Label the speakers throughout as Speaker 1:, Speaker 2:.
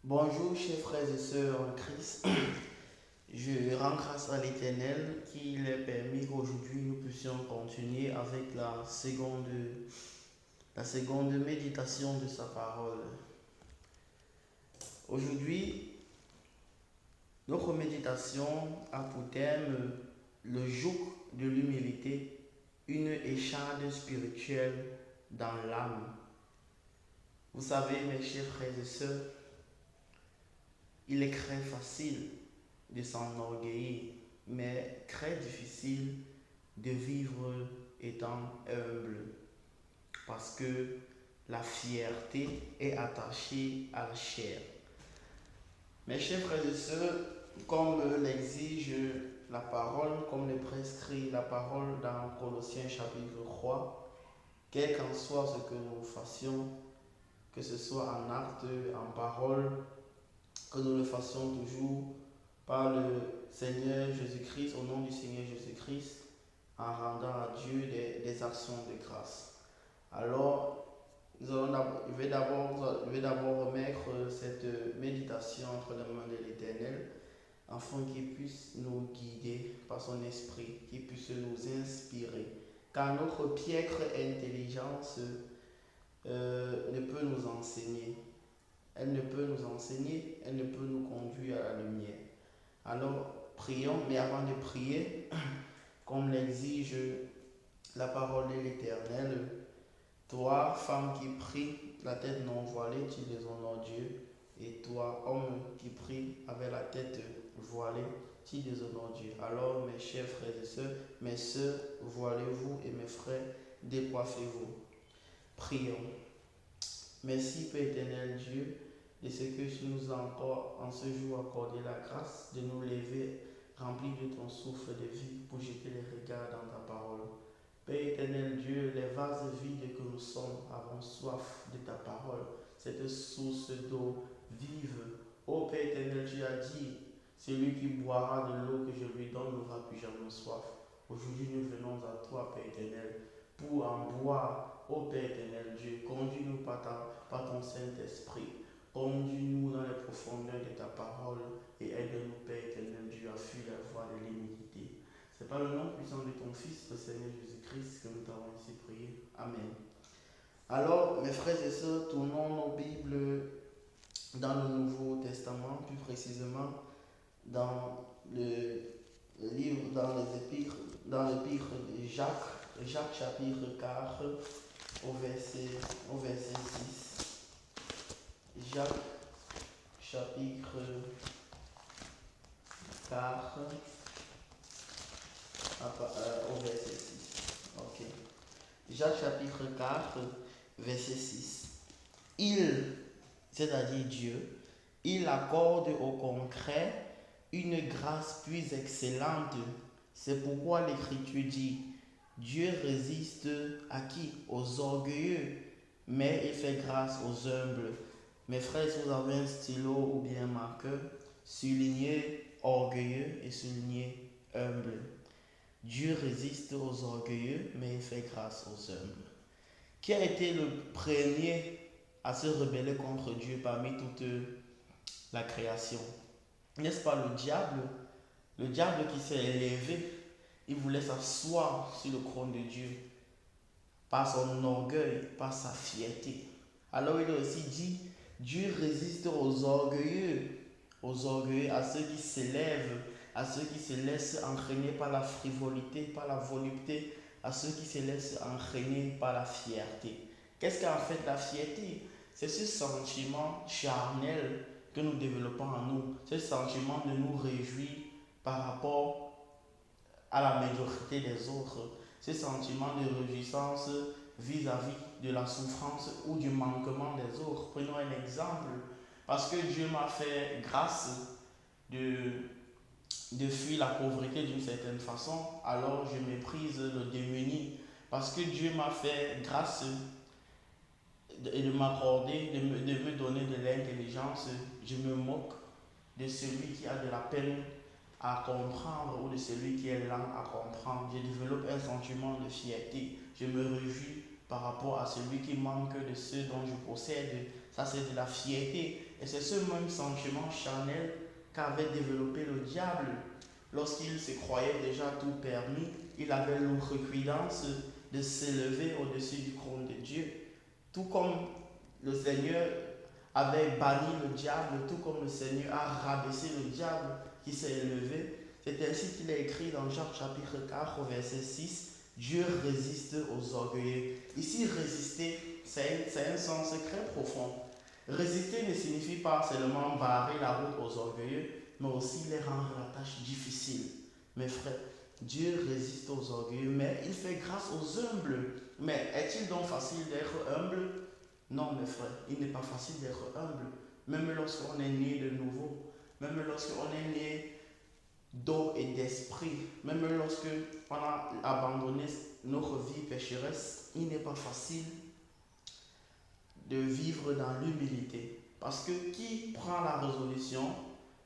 Speaker 1: Bonjour, chers frères et sœurs en Christ. Je rends grâce à l'Éternel qui est permis qu'aujourd'hui nous puissions continuer avec la seconde méditation de sa parole. Aujourd'hui, notre méditation a pour thème le joug de l'humilité, une écharde spirituelle dans l'âme. Vous savez, mes chers frères et sœurs, il est très facile de s'enorgueillir, mais très difficile de vivre étant humble, parce que la fierté est attachée à la chair. Mes chers frères et sœurs, comme l'exige la parole, comme le prescrit la parole dans Colossiens chapitre 3, quel qu'en soit ce que nous fassions, que ce soit en acte, en parole, que nous le fassions toujours par le Seigneur Jésus-Christ, au nom du Seigneur Jésus-Christ, en rendant à Dieu des actions de grâce. Alors, je vais d'abord remettre cette méditation entre les mains de l'Éternel, afin qu'il puisse nous guider par son esprit, qu'il puisse nous inspirer. Car notre piètre intelligence ne peut nous enseigner. Elle ne peut nous enseigner, elle ne peut nous conduire à la lumière. Alors, prions, mais avant de prier, comme l'exige la parole de l'Éternel, toi, femme qui prie, la tête non voilée, tu déshonores Dieu. Et toi, homme qui prie avec la tête voilée, tu déshonores Dieu. Alors, mes chers frères et sœurs, mes sœurs, voilez-vous et mes frères, décoiffez-vous. Prions. Merci, Père éternel Dieu, de ce que tu nous as encore en ce jour accordé la grâce de nous lever remplis de ton souffle de vie pour jeter les regards dans ta parole. Père éternel Dieu, les vases vides que nous sommes avons soif de ta parole, cette source d'eau vive. Ô Père éternel, tu as dit, celui qui boira de l'eau que je lui donne n'aura plus jamais soif. Aujourd'hui, nous venons à toi, Père éternel, pour en boire. Ô Père éternel Dieu, conduis-nous par ton Saint-Esprit. Conduis-nous dans les profondeurs de ta parole et aide-nous, Père éternel Dieu, à fuir la voie de l'iniquité. C'est par le nom puissant de ton Fils, le Seigneur Jésus-Christ, que nous t'avons ainsi prié. Amen. Alors, mes frères et sœurs, tournons nos Bibles dans le Nouveau Testament, plus précisément dans le livre, dans l'épître de Jacques chapitre 4, au verset 6. Jacques chapitre 4 au verset 6. Ok. Jacques chapitre 4, verset 6. C'est-à-dire Dieu, il accorde au concret une grâce plus excellente. C'est pourquoi l'Écriture dit, Dieu résiste à qui? Aux orgueilleux, mais il fait grâce aux humbles. Mes frères, si vous avez un stylo ou bien un marqueur, soulignez orgueilleux et soulignez humble. Dieu résiste aux orgueilleux, mais il fait grâce aux humbles. Qui a été le premier à se rebeller contre Dieu parmi toute la création? N'est-ce pas le diable? Le diable qui s'est élevé, il voulait s'asseoir sur le trône de Dieu par son orgueil, par sa fierté. Alors il a aussi dit, Dieu résiste aux orgueilleux, à ceux qui s'élèvent, à ceux qui se laissent entraîner par la frivolité, par la volupté, à ceux qui se laissent entraîner par la fierté. Qu'est-ce qu'en fait la fierté? C'est ce sentiment charnel que nous développons en nous, ce sentiment de nous réjouir par rapport à la médiocrité des autres, ce sentiment de réjouissance vis-à-vis de la souffrance ou du manquement des autres. Prenons un exemple. Parce que Dieu m'a fait grâce de fuir la pauvreté d'une certaine façon, alors je méprise le démuni. Parce que Dieu m'a fait grâce et de m'accorder, de me donner de l'intelligence, je me moque de celui qui a de la peine à comprendre ou de celui qui est lent à comprendre. Je développe un sentiment de fierté. Je me réjouis par rapport à celui qui manque de ce dont je possède. Ça, c'est de la fierté. Et c'est ce même sentiment charnel qu'avait développé le diable. Lorsqu'il se croyait déjà tout permis, il avait l'outrecuidance de s'élever au-dessus du trône de Dieu. Tout comme le Seigneur avait banni le diable, tout comme le Seigneur a rabaissé le diable qui s'est élevé, c'est ainsi qu'il est écrit dans Jacques chapitre 4 au verset 6, Dieu résiste aux orgueilleux. Ici, résister, c'est un sens très profond. Résister ne signifie pas seulement barrer la route aux orgueilleux, mais aussi les rendre la tâche difficile. Mes frères, Dieu résiste aux orgueilleux, mais il fait grâce aux humbles. Mais est-il donc facile d'être humble? Non, mes frères, il n'est pas facile d'être humble. Même lorsqu'on est né de nouveau, même lorsqu'on est né d'eau et d'esprit, même lorsqu'on a abandonné notre vie pécheresse, il n'est pas facile de vivre dans l'humilité. Parce que qui prend la résolution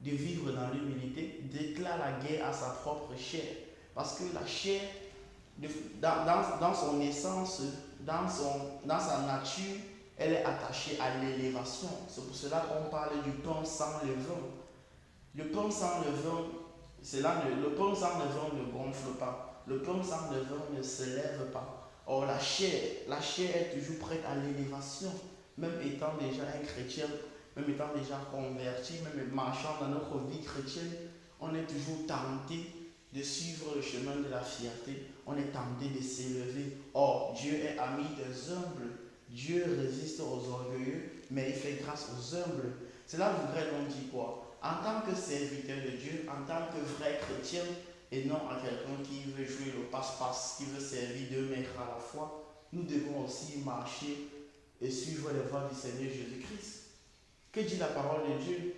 Speaker 1: de vivre dans l'humilité déclare la guerre à sa propre chair. Parce que la chair, dans son essence, dans sa nature, elle est attachée à l'élévation. C'est pour cela qu'on parle du pain sans levain. Le pain sans levain, le pain sans levain ne gonfle pas. Le pain sans levain ne s'élève pas. Or, la chair est toujours prête à l'élévation. Même étant déjà un chrétien, même étant déjà converti, même marchant dans notre vie chrétienne, on est toujours tenté de suivre le chemin de la fierté. On est tenté de s'élever. Or, Dieu est ami des humbles. Dieu résiste aux orgueilleux, mais il fait grâce aux humbles. Cela voudrait donc dire quoi? En tant que serviteur de Dieu, en tant que vrai chrétien, et non à quelqu'un qui veut jouer le passe-passe, qui veut servir deux maîtres à la fois, nous devons aussi marcher et suivre les voies du Seigneur Jésus-Christ. Que dit la parole de Dieu?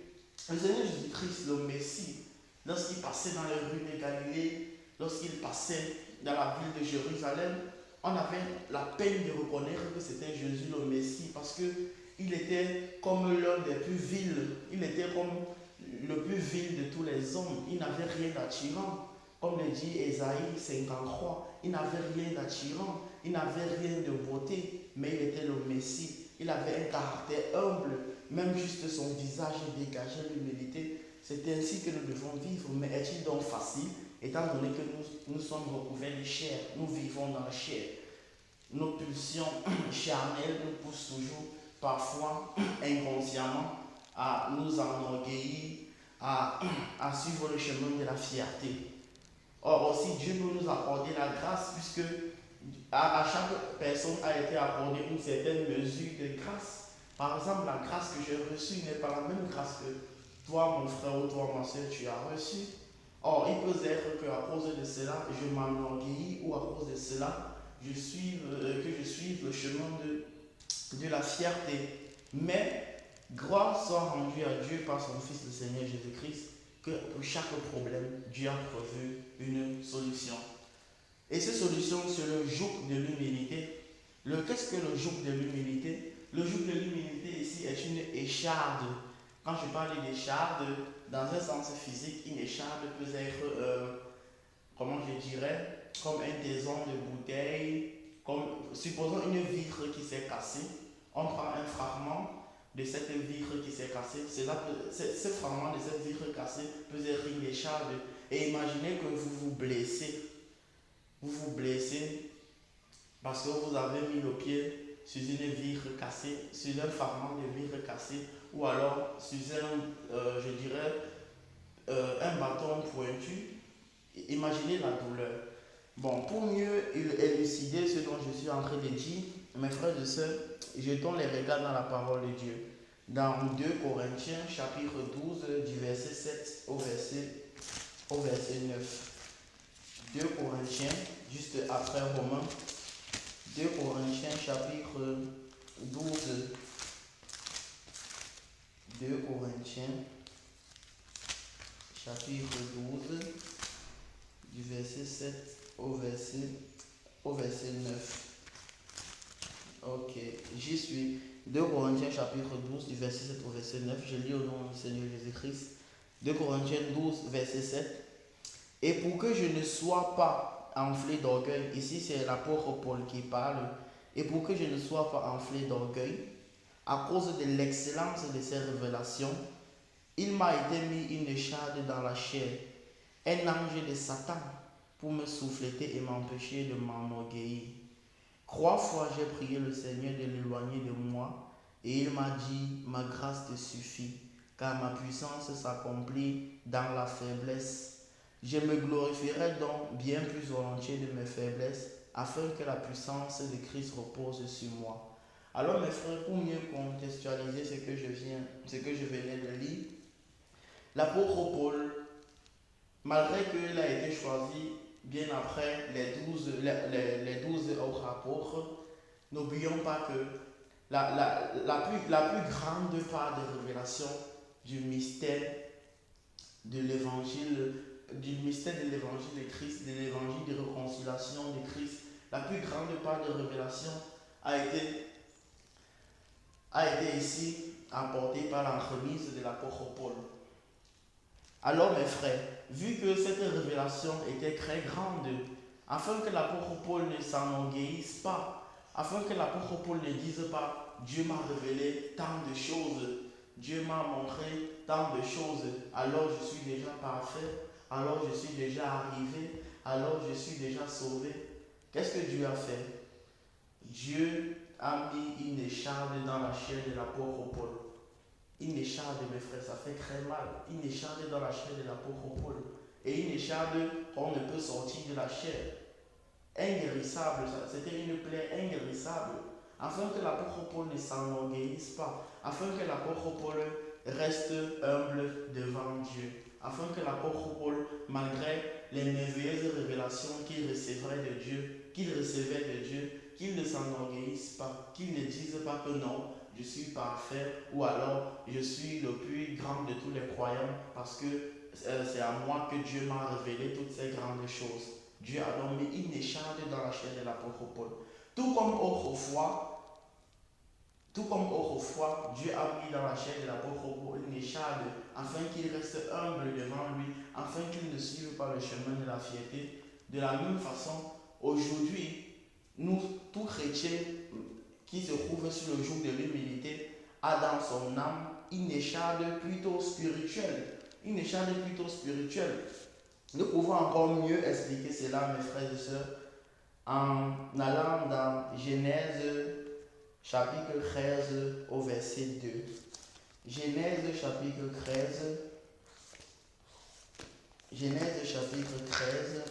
Speaker 1: Le Seigneur Jésus-Christ, le Messie, lorsqu'il passait dans les rues de Galilée, lorsqu'il passait dans la ville de Jérusalem, on avait la peine de reconnaître que c'était Jésus le Messie parce qu'il était comme l'un des plus vils, il était comme le plus vil de tous les hommes, il n'avait rien d'attirant. Comme le dit Ésaïe 53, il n'avait rien d'attirant, il n'avait rien de beauté, mais il était le Messie. Il avait un caractère humble, même juste son visage dégageait l'humilité. C'est ainsi que nous devons vivre. Mais est-il donc facile, étant donné que nous sommes recouverts de chair, nous vivons dans la chair. Nos pulsions charnelles nous poussent toujours, parfois inconsciemment, à nous enorgueillir, à suivre le chemin de la fierté. Or aussi, Dieu peut nous accorder la grâce, puisque à chaque personne a été accordée une certaine mesure de grâce. Par exemple, la grâce que j'ai reçue n'est pas la même grâce que toi, mon frère, ou toi, ma soeur, tu as reçue. Or, il peut être qu'à cause de cela, je m'enorgueillis, ou à cause de cela, que je suive le chemin de la fierté. Mais, gloire soit rendue à Dieu par son Fils, le Seigneur Jésus-Christ, que pour chaque problème, Dieu a prévu une solution. Et cette solution, c'est le joug de l'humilité. Qu'est-ce que le joug de l'humilité? Le joug de l'humilité ici est une écharde. Quand je parle d'écharde, dans un sens physique, une écharde peut être, comment je dirais, comme un taison de bouteille, supposons une vitre qui s'est cassée. On prend un fragment de cette vitre qui s'est cassée. Ce fragment de cette vitre cassée peut être une écharde. Et imaginez que vous vous blessez. Vous vous blessez parce que vous avez mis le pied sur une vitre cassée, sur un fragment de vitre cassée, ou alors sur un bâton pointu. Imaginez la douleur. Bon, pour mieux élucider ce dont je suis en train de dire, mes frères et sœurs, jetons les regards dans la parole de Dieu. Dans 2 Corinthiens, chapitre 12, du verset 7 au verset 9. 2 Corinthiens, juste après Romains. 2 Corinthiens, chapitre 12. 2 Corinthiens, chapitre 12, du verset 7 au verset 9. Ok, j'y suis. 2 Corinthiens chapitre 12 du verset 7 au verset 9. Je lis au nom du Seigneur Jésus-Christ. 2 Corinthiens 12 verset 7. Et pour que je ne sois pas enflé d'orgueil, ici c'est l'apôtre Paul qui parle, et pour que je ne sois pas enflé d'orgueil, À cause de l'excellence de ces révélations, il m'a été mis une écharde dans la chair, un ange de Satan, pour me souffleter et m'empêcher de m'enorgueillir. 3 fois j'ai prié le Seigneur de l'éloigner de moi, et il m'a dit, ma grâce te suffit, car ma puissance s'accomplit dans la faiblesse. Je me glorifierai donc bien plus volontiers de mes faiblesses, afin que la puissance de Christ repose sur moi. Alors mes frères, pour mieux contextualiser ce que je venais de lire, l'apôtre Paul, malgré qu'il a été choisi bien après les 12 autres apôtres, n'oublions pas que la plus grande part de révélation du mystère de l'évangile, de Christ, de l'évangile de réconciliation de Christ, la plus grande part de révélation a été ici apportée par l'entremise de l'apôtre Paul. Alors mes frères, vu que cette révélation était très grande, afin que l'apôtre Paul ne s'enorgueillisse pas, afin que l'apôtre Paul ne dise pas Dieu m'a révélé tant de choses, Dieu m'a montré tant de choses, alors je suis déjà parfait, alors je suis déjà arrivé, alors je suis déjà sauvé. Qu'est-ce que Dieu a fait? Dieu a mis une écharde dans la chair de l'apôtre Paul. Une écharde, mes frères, ça fait très mal. Une écharde dans la chair de l'apôtre Paul. Et une écharde qu'on ne peut sortir de la chair. Inguérissable, c'était une plaie inguérissable. Afin que l'apôtre Paul ne s'enorgueillisse pas. Afin que l'apôtre Paul reste humble devant Dieu. Afin que l'apôtre Paul, malgré les merveilleuses révélations qu'il recevait de Dieu, qu'il ne s'enorgueillisse pas, qu'il ne dise pas que non, je suis parfait, ou alors je suis le plus grand de tous les croyants parce que c'est à moi que Dieu m'a révélé toutes ces grandes choses. Dieu a donc mis une écharde dans la chair de l'apôtre Paul. Tout comme autrefois, Dieu a mis dans la chair de l'apôtre Paul une écharde afin qu'il reste humble devant lui, afin qu'il ne suive pas le chemin de la fierté. De la même façon, aujourd'hui, nous, tout chrétien qui se trouve sur le joug de l'humilité, a dans son âme une écharde plutôt spirituelle. Une écharde plutôt spirituelle. Nous pouvons encore mieux expliquer cela, mes frères et sœurs, en allant dans Genèse chapitre 13 au verset 2. Genèse chapitre 13. Genèse chapitre 13.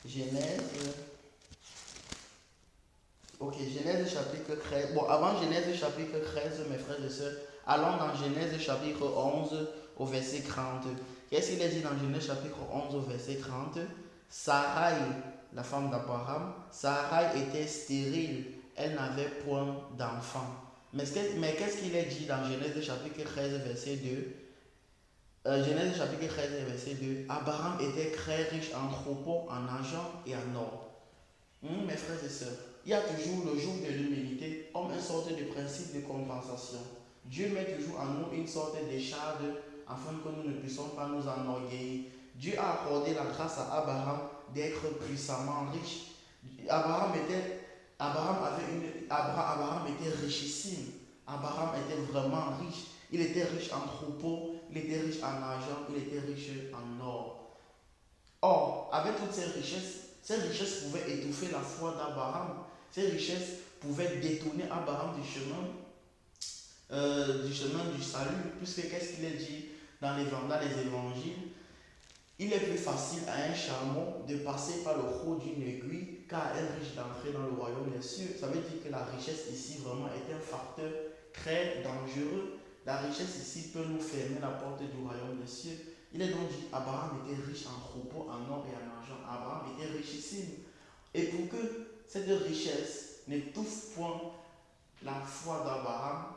Speaker 1: Genèse chapitre 13. Bon, avant Genèse chapitre 13, mes frères et sœurs, allons dans Genèse chapitre 11 au verset 30. Qu'est-ce qu'il est dit dans Genèse chapitre 11 au verset 30? Sarai, la femme d'Abraham, Sarai était stérile, elle n'avait point d'enfant. Mais qu'est-ce qu'il est dit dans Genèse chapitre 13 verset 2? Genèse chapitre 13 verset 2, Abraham était très riche en troupeaux, en argent et en or. Mes frères et sœurs, il y a toujours le jour de l'humilité comme une sorte de principe de compensation. Dieu met toujours en nous une sorte d'écharde afin que nous ne puissions pas nous enorgueillir. Dieu a accordé la grâce à Abraham d'être puissamment riche. Abraham était richissime. Abraham était vraiment riche. Il était riche en troupeaux, il était riche en argent, il était riche en or. Or, avec toutes ces richesses pouvaient étouffer la foi d'Abraham. Ces richesses pouvaient détourner Abraham du chemin du salut. Puisque qu'est-ce qu'il est dit dans les évangiles? Il est plus facile à un chameau de passer par le trou d'une aiguille qu'à un riche d'entrer dans le royaume des cieux. Ça veut dire que la richesse ici vraiment est un facteur très dangereux. La richesse ici peut nous fermer la porte du royaume des cieux. Il est donc dit Abraham était riche en troupeaux, en or et en argent. Abraham était richissime. Et pour que cette richesse n'étouffe point la foi d'Abraham,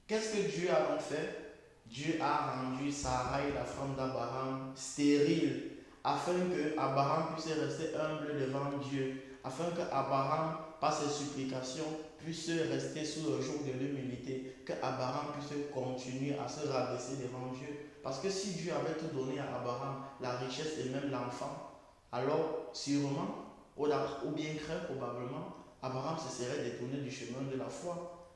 Speaker 1: qu'est-ce que Dieu a donc fait? Dieu a rendu Sarai, la femme d'Abraham, stérile, afin que Abraham puisse rester humble devant Dieu, afin que Abraham, par ses supplications, puisse rester sous le joug de l'humilité, que Abraham puisse continuer à se rabaisser devant Dieu. Parce que si Dieu avait tout donné à Abraham, la richesse et même l'enfant, alors sûrement, ou bien très probablement, Abraham se serait détourné du chemin de la foi.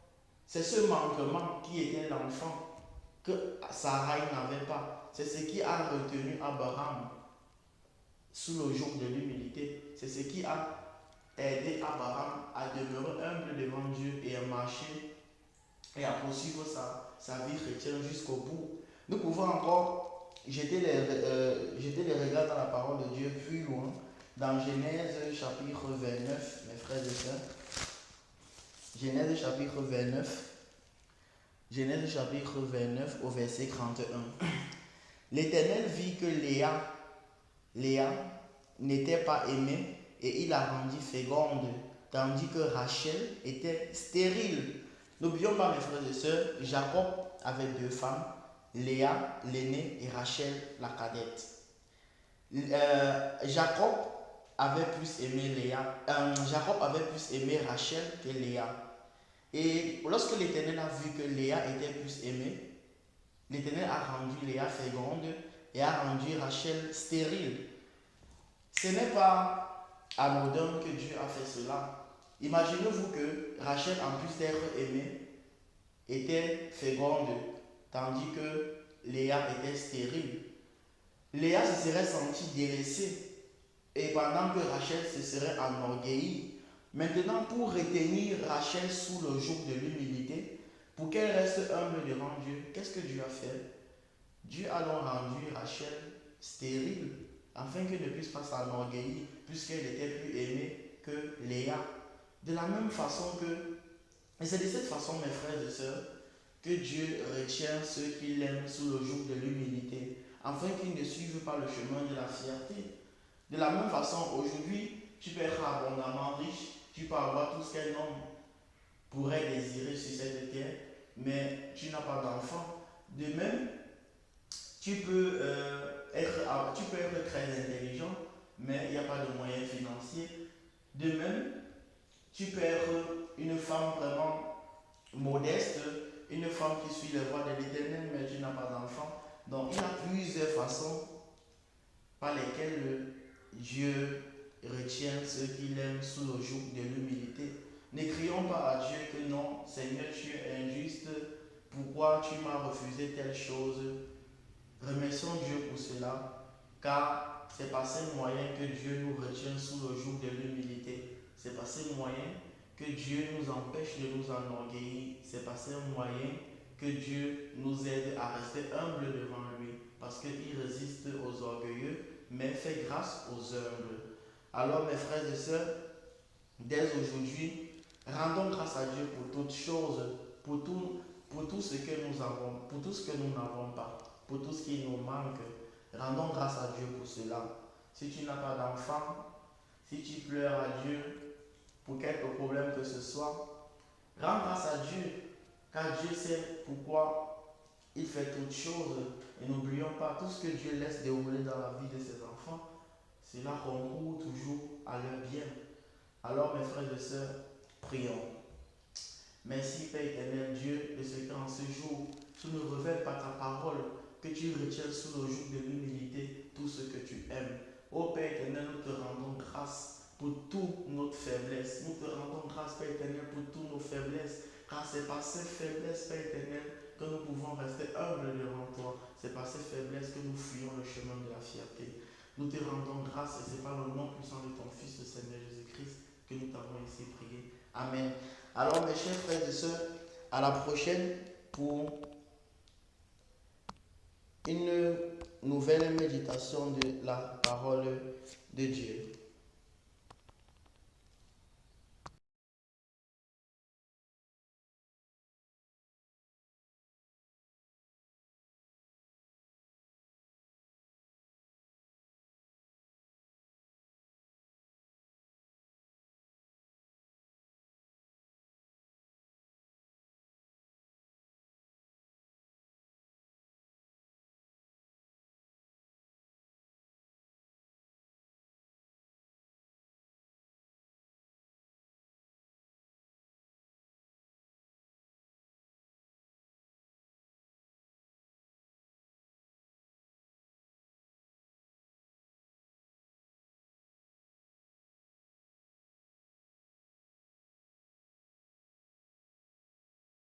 Speaker 1: C'est ce manquement qui était l'enfant que Sarai n'avait pas. C'est ce qui a retenu Abraham sous le joug de l'humilité. C'est ce qui a aidé Abraham à demeurer humble devant Dieu et à marcher et à poursuivre sa vie chrétienne jusqu'au bout. Nous pouvons encore jeter les regards dans la parole de Dieu plus loin, dans Genèse chapitre 29, mes frères et sœurs. Genèse chapitre 29. Genèse chapitre 29 au verset 31. L'Éternel vit que Léa n'était pas aimée et il la rendit féconde, tandis que Rachel était stérile. N'oublions pas, mes frères et sœurs, Jacob avait deux femmes, Léa, l'aînée, et Rachel, la cadette. Jacob avait plus aimé Rachel que Léa. Et lorsque l'Éternel a vu que Léa était plus aimée, l'Éternel a rendu Léa féconde et a rendu Rachel stérile. Ce n'est pas anodin que Dieu a fait cela. Imaginez-vous que Rachel, en plus d'être aimée, était féconde, tandis que Léa était stérile. Léa se serait sentie délaissée, et pendant que Rachel se serait enorgueillie. Maintenant, pour retenir Rachel sous le joug de l'humilité, pour qu'elle reste humble devant Dieu, qu'est-ce que Dieu a fait? Dieu a donc rendu Rachel stérile, afin qu'elle ne puisse pas s'enorgueillir, puisqu'elle était plus aimée que Léa. De la même façon que, et c'est de cette façon, mes frères et sœurs, que Dieu retient ceux qui l'aiment sous le joug de l'humilité, afin qu'ils ne suivent pas le chemin de la fierté. De la même façon, aujourd'hui, tu peux être abondamment riche, tu peux avoir tout ce qu'un homme pourrait désirer sur cette terre, mais tu n'as pas d'enfant. De même, tu peux être très intelligent, mais il n'y a pas de moyens financiers. De même, tu peux être une femme vraiment modeste, une femme qui suit les voies de l'Éternel, mais tu n'as pas d'enfant. Donc, il y a plusieurs façons par lesquelles Dieu retient ceux qui l'aiment sous le joug de l'humilité. Ne crions pas à Dieu que non, Seigneur, tu es injuste, pourquoi tu m'as refusé telle chose? Remercions Dieu pour cela, car c'est par ces moyens que Dieu nous retient sous le joug de l'humilité. C'est par ces moyens que Dieu nous empêche de nous enorgueillir. C'est par ces moyens que Dieu nous aide à rester humbles devant lui, parce qu'il résiste aux orgueilleux, mais fait grâce aux humbles. Alors, mes frères et sœurs, dès aujourd'hui, rendons grâce à Dieu pour toutes choses, pour tout ce que nous avons, pour tout ce que nous n'avons pas, pour tout ce qui nous manque. Rendons grâce à Dieu pour cela. Si tu n'as pas d'enfant, si tu pleures à Dieu pour quelque problème que ce soit, rends grâce à Dieu, car Dieu sait pourquoi il fait toutes choses. Et n'oublions pas, tout ce que Dieu laisse dérouler dans la vie de ses enfants, cela concourt toujours à leur bien. Alors, mes frères et sœurs, prions. Merci, Père éternel Dieu, de ce qu'en ce jour, tu ne révèles pas ta parole, que tu retiens sous le joug de l'humilité tout ce que tu aimes. Ô Père éternel, nous te rendons grâce pour toute notre faiblesse. Nous te rendons grâce, Père éternel, pour toutes nos faiblesses. Car c'est par ces faiblesses, Père éternel, que nous pouvons rester humbles devant toi. C'est par ces faiblesses que nous fuyons le chemin de la fierté. Nous te rendons grâce et c'est par le nom puissant de ton Fils, le Seigneur Jésus-Christ, que nous t'avons ainsi prié. Amen. Alors, mes chers frères et sœurs, à la prochaine pour une nouvelle méditation de la parole de Dieu.